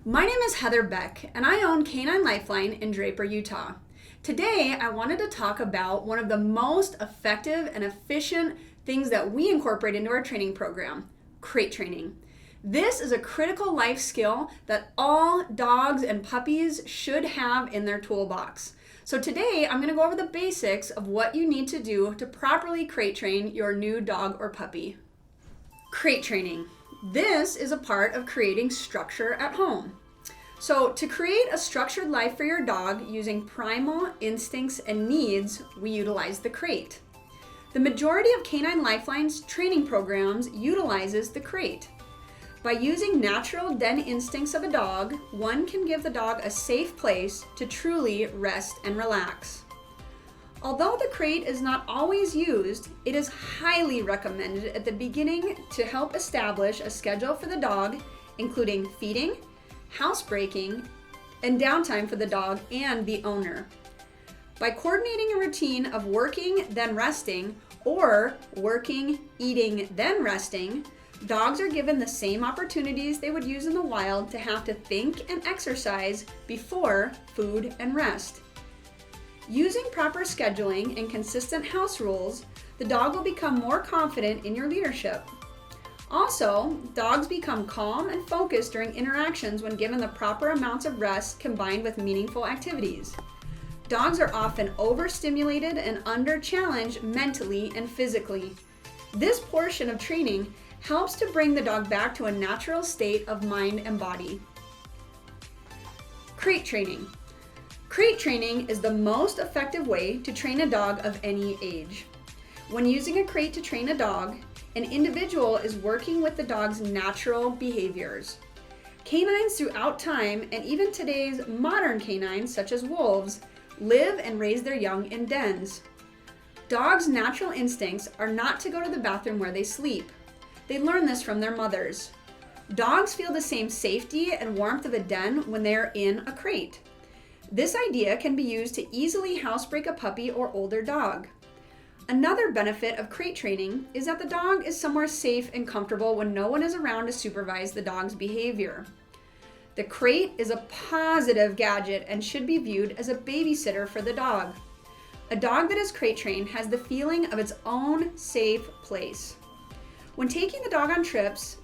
My name is Heather Beck, and I own K9 Lifeline in Draper, Utah. Today, I wanted to talk about one of the most effective and efficient things that we incorporate into our training program, crate training. This is a critical life skill that all dogs and puppies should have in their toolbox. So today, I'm going to go over the basics of what you need to do to properly crate train your new dog or puppy. Crate training. This is a part of creating structure at home. So to create a structured life for your dog using primal instincts and needs, we utilize the crate. The majority of K9 Lifeline's training programs utilizes the crate. By using natural den instincts of a dog, one can give the dog a safe place to truly rest and relax. Although the crate is not always used, it is highly recommended at the beginning to help establish a schedule for the dog, including feeding, housebreaking, and downtime for the dog and the owner. By coordinating a routine of working, then resting, or working, eating, then resting, dogs are given the same opportunities they would use in the wild to have to think and exercise before food and rest. Using proper scheduling and consistent house rules, the dog will become more confident in your leadership. Also, dogs become calm and focused during interactions when given the proper amounts of rest combined with meaningful activities. Dogs are often overstimulated and under-challenged mentally and physically. This portion of training helps to bring the dog back to a natural state of mind and body. Crate training. Crate training is the most effective way to train a dog of any age. When using a crate to train a dog, an individual is working with the dog's natural behaviors. Canines throughout time, and even today's modern canines such as wolves, live and raise their young in dens. Dogs' natural instincts are not to go to the bathroom where they sleep. They learn this from their mothers. Dogs feel the same safety and warmth of a den when they are in a crate. This idea can be used to easily housebreak a puppy or older dog. Another benefit of crate training is that the dog is somewhere safe and comfortable when no one is around to supervise the dog's behavior. The crate is a positive gadget and should be viewed as a babysitter for the dog. A dog that is crate trained has the feeling of its own safe place. When taking the dog on trips,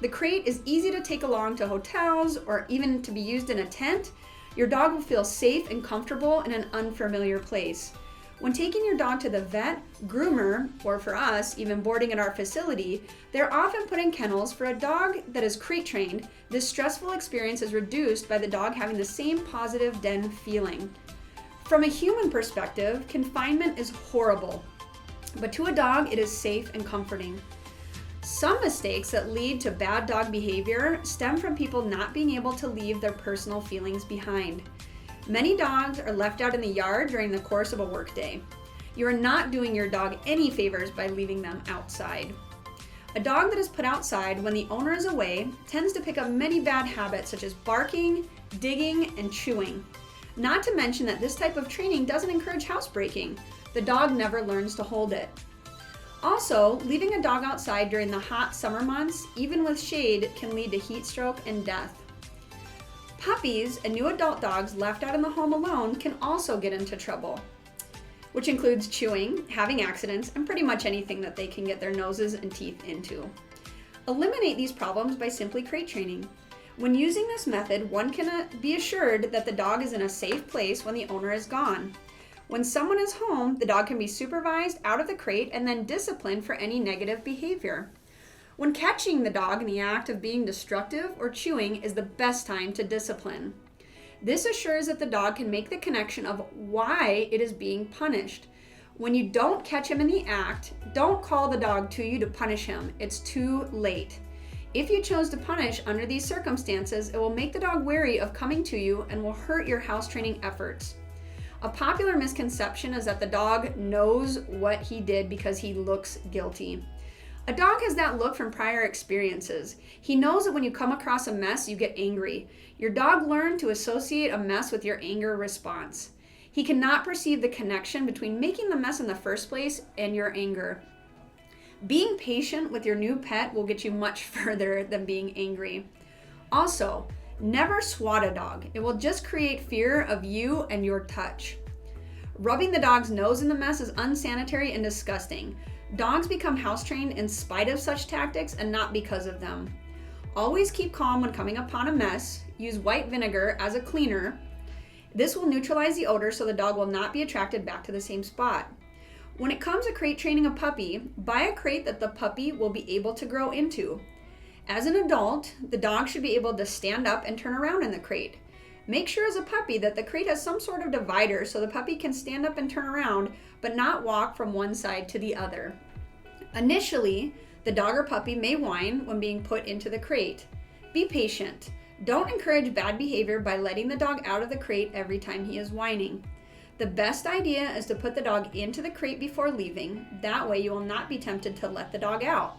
the crate is easy to take along to hotels or even to be used in a tent. Your dog will feel safe and comfortable in an unfamiliar place. When taking your dog to the vet, groomer, or for us, even boarding at our facility, they're often put in kennels. For a dog that is crate trained, this stressful experience is reduced by the dog having the same positive den feeling. From a human perspective, confinement is horrible, but to a dog, it is safe and comforting. Some mistakes that lead to bad dog behavior stem from people not being able to leave their personal feelings behind. Many dogs are left out in the yard during the course of a workday. You are not doing your dog any favors by leaving them outside. A dog that is put outside when the owner is away tends to pick up many bad habits such as barking, digging, and chewing. Not to mention that this type of training doesn't encourage housebreaking. The dog never learns to hold it. Also, leaving a dog outside during the hot summer months, even with shade, can lead to heat stroke and death. Puppies and new adult dogs left out in the home alone can also get into trouble, which includes chewing, having accidents, and pretty much anything that they can get their noses and teeth into. Eliminate these problems by simply crate training. When using this method, one can be assured that the dog is in a safe place when the owner is gone. When someone is home, the dog can be supervised out of the crate and then disciplined for any negative behavior. When catching the dog in the act of being destructive or chewing is the best time to discipline. This assures that the dog can make the connection of why it is being punished. When you don't catch him in the act, don't call the dog to you to punish him. It's too late. If you chose to punish under these circumstances, it will make the dog wary of coming to you and will hurt your house training efforts. A popular misconception is that the dog knows what he did because he looks guilty. A dog has that look from prior experiences. He knows that when you come across a mess, you get angry. Your dog learned to associate a mess with your anger response. He cannot perceive the connection between making the mess in the first place and your anger. Being patient with your new pet will get you much further than being angry. Also, Never swat a dog. It will just create fear of you and your touch. Rubbing the dog's nose in the mess is unsanitary and disgusting. Dogs become house trained in spite of such tactics and not because of them. Always keep calm when coming upon a mess. Use white vinegar as a cleaner. This will neutralize the odor so the dog will not be attracted back to the same spot. When it comes to crate training a puppy, buy a crate that the puppy will be able to grow into. As an adult, the dog should be able to stand up and turn around in the crate. Make sure as a puppy that the crate has some sort of divider so the puppy can stand up and turn around, but not walk from one side to the other. Initially, the dog or puppy may whine when being put into the crate. Be patient. Don't encourage bad behavior by letting the dog out of the crate every time he is whining. The best idea is to put the dog into the crate before leaving. That way you will not be tempted to let the dog out.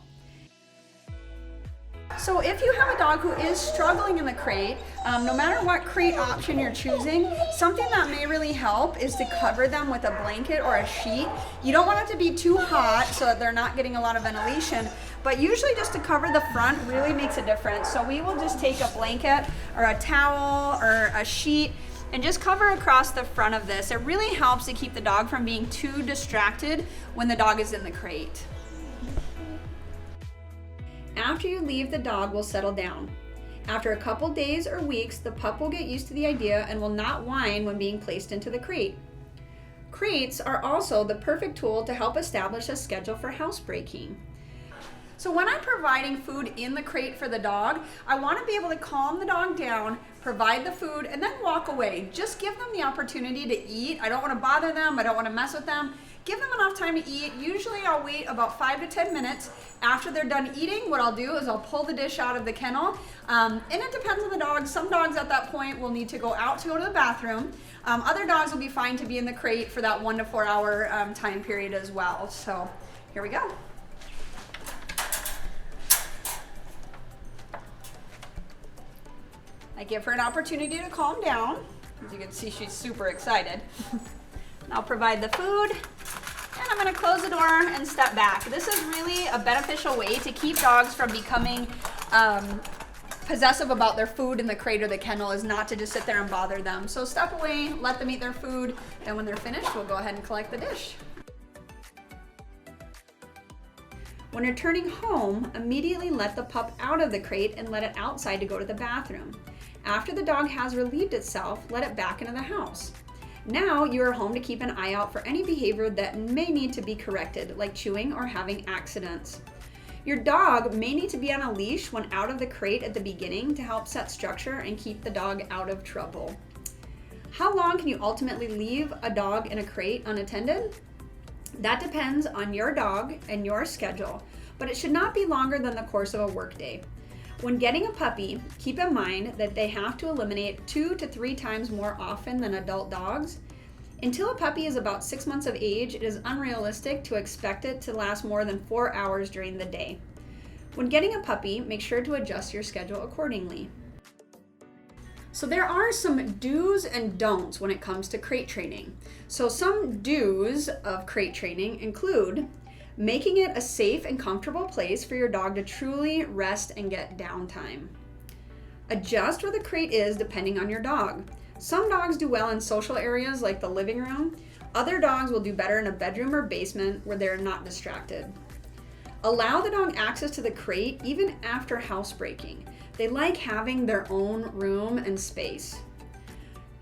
So if you have a dog who is struggling in the crate, no matter what crate option you're choosing, something that may really help is to cover them with a blanket or a sheet. You don't want it to be too hot so that they're not getting a lot of ventilation, but usually just to cover the front really makes a difference. So we will just take a blanket or a towel or a sheet and just cover across the front of this. It really helps to keep the dog from being too distracted when the dog is in the crate. After you leave, the dog will settle down. After a couple days or weeks, the pup will get used to the idea and will not whine when being placed into the crate. Crates are also the perfect tool to help establish a schedule for housebreaking. So when I'm providing food in the crate for the dog, I want to be able to calm the dog down, provide the food, and then walk away. Just give them the opportunity to eat. I don't want to bother them. I don't want to mess with them. Give them enough time to eat. Usually I'll wait about 5 to 10 minutes. After they're done eating, what I'll do is I'll pull the dish out of the kennel. And it depends on the dog. Some dogs at that point will need to go out to go to the bathroom. Other dogs will be fine to be in the crate for that 1 to 4 hour time period as well. So here we go. I give her an opportunity to calm down. As you can see, she's super excited. I'll provide the food, and I'm gonna close the door and step back. This is really a beneficial way to keep dogs from becoming possessive about their food in the crate or the kennel, is not to just sit there and bother them. So step away, let them eat their food, and when they're finished, we'll go ahead and collect the dish. When returning home, immediately let the pup out of the crate and let it outside to go to the bathroom. After the dog has relieved itself, let it back into the house. Now you are home to keep an eye out for any behavior that may need to be corrected, like chewing or having accidents. Your dog may need to be on a leash when out of the crate at the beginning to help set structure and keep the dog out of trouble. How long can you ultimately leave a dog in a crate unattended? That depends on your dog and your schedule, but it should not be longer than the course of a workday. When getting a puppy, keep in mind that they have to eliminate 2 to 3 times more often than adult dogs. Until a puppy is about 6 months of age, it is unrealistic to expect it to last more than 4 hours during the day. When getting a puppy, make sure to adjust your schedule accordingly. So there are some do's and don'ts when it comes to crate training. So some do's of crate training include making it a safe and comfortable place for your dog to truly rest and get downtime. Adjust where the crate is depending on your dog. Some dogs do well in social areas like the living room. Other dogs will do better in a bedroom or basement where they're not distracted. Allow the dog access to the crate even after housebreaking. They like having their own room and space.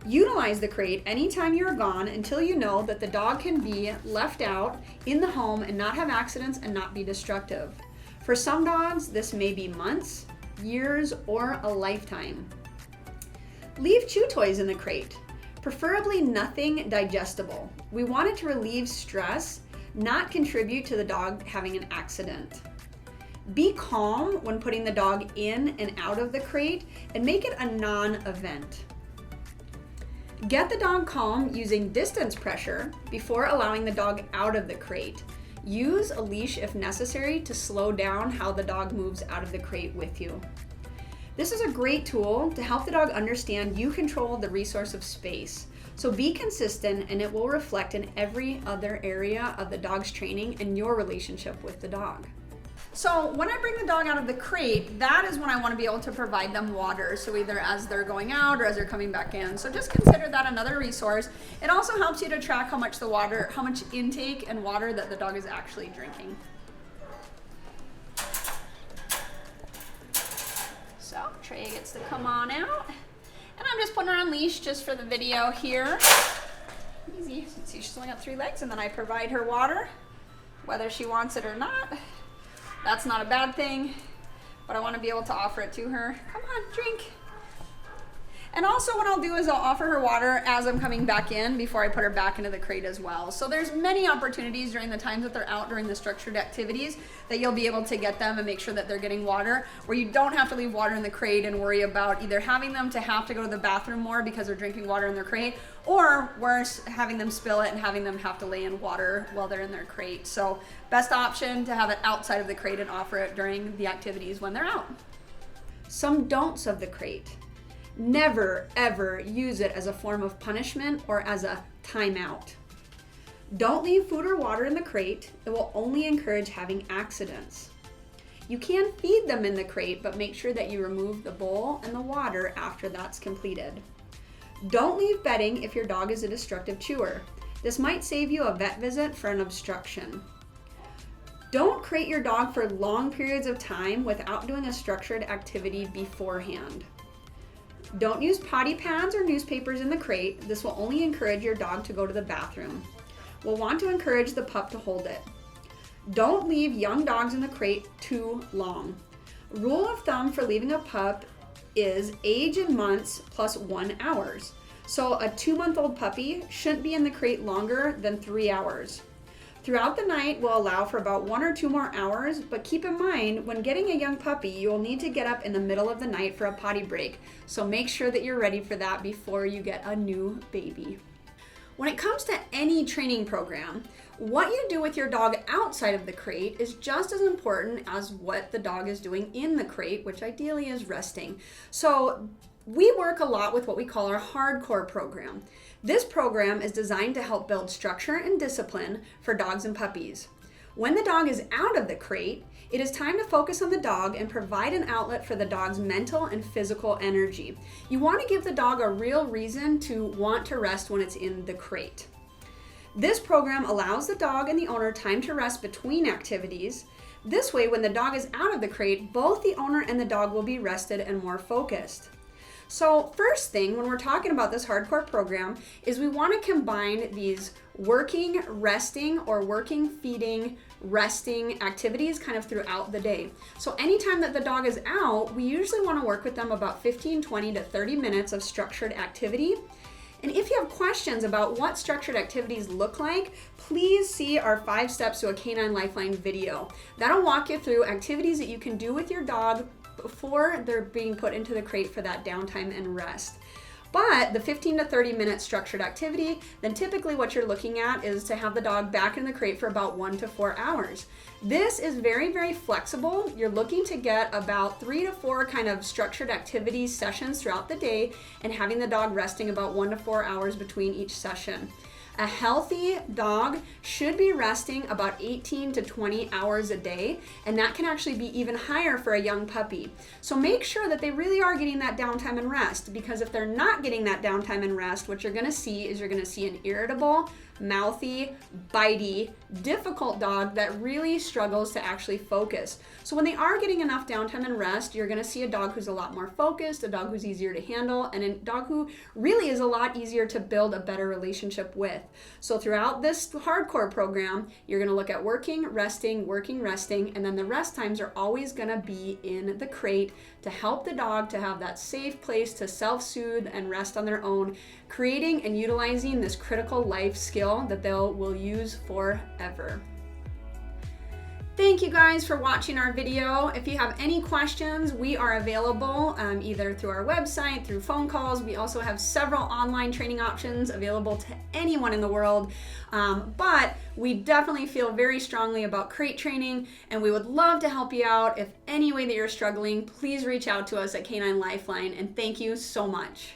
Utilize the crate anytime you're gone until you know that the dog can be left out in the home and not have accidents and not be destructive. For some dogs, this may be months, years, or a lifetime. Leave chew toys in the crate, preferably nothing digestible. We want it to relieve stress, not contribute to the dog having an accident. Be calm when putting the dog in and out of the crate and make it a non-event. Get the dog calm using distance pressure before allowing the dog out of the crate. Use a leash if necessary to slow down how the dog moves out of the crate with you. This is a great tool to help the dog understand you control the resource of space. So be consistent and it will reflect in every other area of the dog's training and your relationship with the dog. So when I bring the dog out of the crate, that is when I want to be able to provide them water. So either as they're going out or as they're coming back in. So just consider that another resource. It also helps you to track how much intake and water that the dog is actually drinking. So Trey gets to come on out. And I'm just putting her on leash just for the video here. Easy. See, she's only got 3 legs, and then I provide her water, whether she wants it or not. That's not a bad thing, but I want to be able to offer it to her. Come on, drink. And also what I'll do is I'll offer her water as I'm coming back in before I put her back into the crate as well. So there's many opportunities during the times that they're out during the structured activities that you'll be able to get them and make sure that they're getting water, where you don't have to leave water in the crate and worry about either having them to have to go to the bathroom more because they're drinking water in their crate, or worse, having them spill it and having them have to lay in water while they're in their crate. So best option to have it outside of the crate and offer it during the activities when they're out. Some don'ts of the crate. Never, ever use it as a form of punishment or as a timeout. Don't leave food or water in the crate. It will only encourage having accidents. You can feed them in the crate, but make sure that you remove the bowl and the water after that's completed. Don't leave bedding if your dog is a destructive chewer. This might save you a vet visit for an obstruction. Don't crate your dog for long periods of time without doing a structured activity beforehand. Don't use potty pads or newspapers in the crate. This will only encourage your dog to go to the bathroom. We'll want to encourage the pup to hold it. Don't leave young dogs in the crate too long. Rule of thumb for leaving a pup is age in months plus 1 hour. So a 2-month-old puppy shouldn't be in the crate longer than 3 hours. Throughout the night, we'll allow for about 1 or 2 more hours, but keep in mind, when getting a young puppy, you'll need to get up in the middle of the night for a potty break. So make sure that you're ready for that before you get a new baby. When it comes to any training program, what you do with your dog outside of the crate is just as important as what the dog is doing in the crate, which ideally is resting. So we work a lot with what we call our hardcore program. This program is designed to help build structure and discipline for dogs and puppies. When the dog is out of the crate, it is time to focus on the dog and provide an outlet for the dog's mental and physical energy. You want to give the dog a real reason to want to rest when it's in the crate. This program allows the dog and the owner time to rest between activities. This way, when the dog is out of the crate, both the owner and the dog will be rested and more focused. So first thing, when we're talking about this hardcore program, is we want to combine these working, resting, or working, feeding, resting activities kind of throughout the day. So anytime that the dog is out, we usually want to work with them about 15, 20 to 30 minutes of structured activity. And if you have questions about what structured activities look like, please see our 5 steps to a K9 Lifeline video. That'll walk you through activities that you can do with your dog before they're being put into the crate for that downtime and rest. But the 15 to 30 minute structured activity, then typically what you're looking at is to have the dog back in the crate for about 1 to 4 hours. This is very, very flexible. You're looking to get about 3 to 4 kind of structured activity sessions throughout the day and having the dog resting about 1 to 4 hours between each session. A healthy dog should be resting about 18 to 20 hours a day, and that can actually be even higher for a young puppy. So make sure that they really are getting that downtime and rest, because if they're not getting that downtime and rest, what you're gonna see is an irritable, mouthy, bitey, difficult dog that really struggles to actually focus. So when they are getting enough downtime and rest, you're gonna see a dog who's a lot more focused, a dog who's easier to handle, and a dog who really is a lot easier to build a better relationship with. So throughout this hardcore program, you're gonna look at working, resting, and then the rest times are always gonna be in the crate to help the dog to have that safe place to self-soothe and rest on their own, creating and utilizing this critical life skill that they will use forever. Thank you guys for watching our video. If you have any questions, we are available either through our website, through phone calls. We also have several online training options available to anyone in the world. But we definitely feel very strongly about crate training, and we would love to help you out. If any way that you're struggling, please reach out to us at K9 Lifeline, and thank you so much.